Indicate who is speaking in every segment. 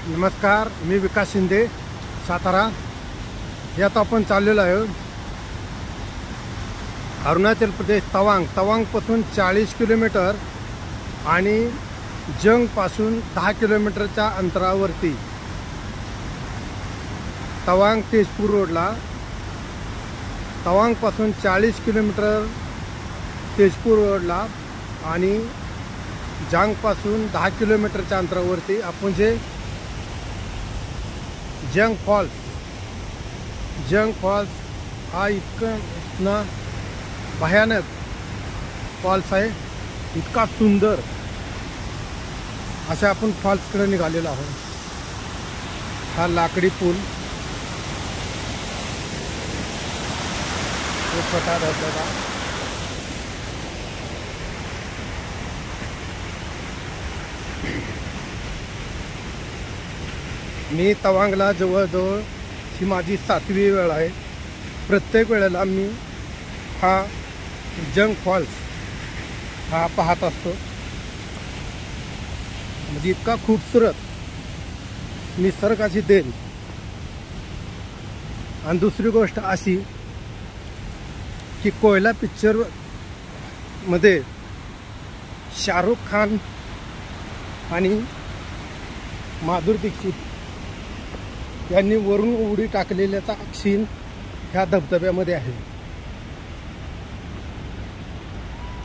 Speaker 1: नमस्कार, मी विकास शिंदे, सातारा. यात आपण चाललेलो आहे अरुणाचल प्रदेश तवांगपासून 40 किलोमीटर आणि जंगपासून 10 किलोमीटरच्या अंतरावरती तवांग तेजपूर रोडला. तवांगपासून 40 किलोमीटर तेजपूर रोडला आणि जांगपासून 10 किलोमीटरच्या अंतरावरती आपण जे जंग फॉल्स हा इतका भयानक फॉल्स आहे, इतका सुंदर अशा आपण फॉल्सकडे निघालेलो आहोत. हा लाकडी पूल, छोटा धबधबा. मी तवांगला जवळजवळ ही माझी 7वी वेळ आहे. प्रत्येक वेळेला मी हा जंग फॉल्स हा पाहत असतो. म्हणजे इतका खूबसूरत निसर्गाची देण. आणि दुसरी गोष्ट अशी की कोयला पिक्चर मध्ये शाहरुख खान आणि माधुरी दीक्षित यांनी वरून उडी टाकलेल्याचा सीन ह्या धबधब्यामध्ये आहे.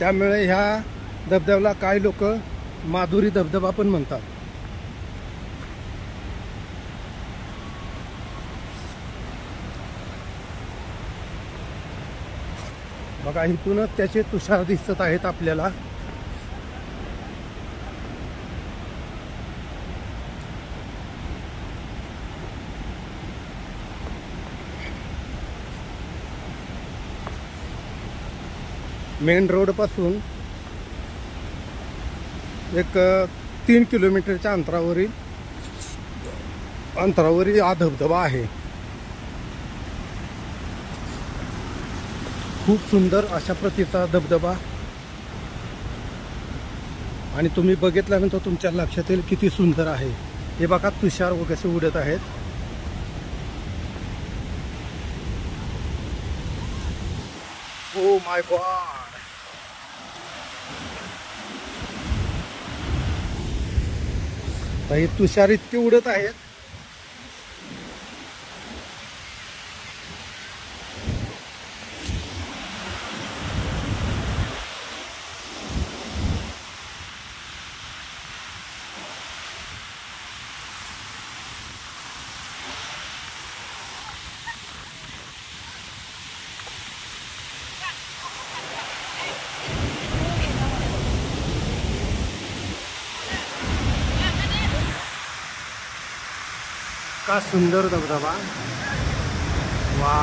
Speaker 1: त्यामुळे ह्या धबधब्याला काही लोक माधुरी धबधबा पण म्हणतात. बघा, इथूनच त्याचे तुषार दिसत आहेत आपल्याला. मेन रोड पासून एक 3 किलोमीटरच्या अंतरावरील हा धबधबा आहे. खूप सुंदर अशा प्रतीचा धबधबा. आणि तुम्ही बघितल्यानंतर तुमच्या लक्षात येईल किती सुंदर आहे. हे बघा, तुषार कसे उडत आहेत. ओ माय गॉड, हे तुषार इतके उडत आहेत. का सुंदर धबधबा. वा,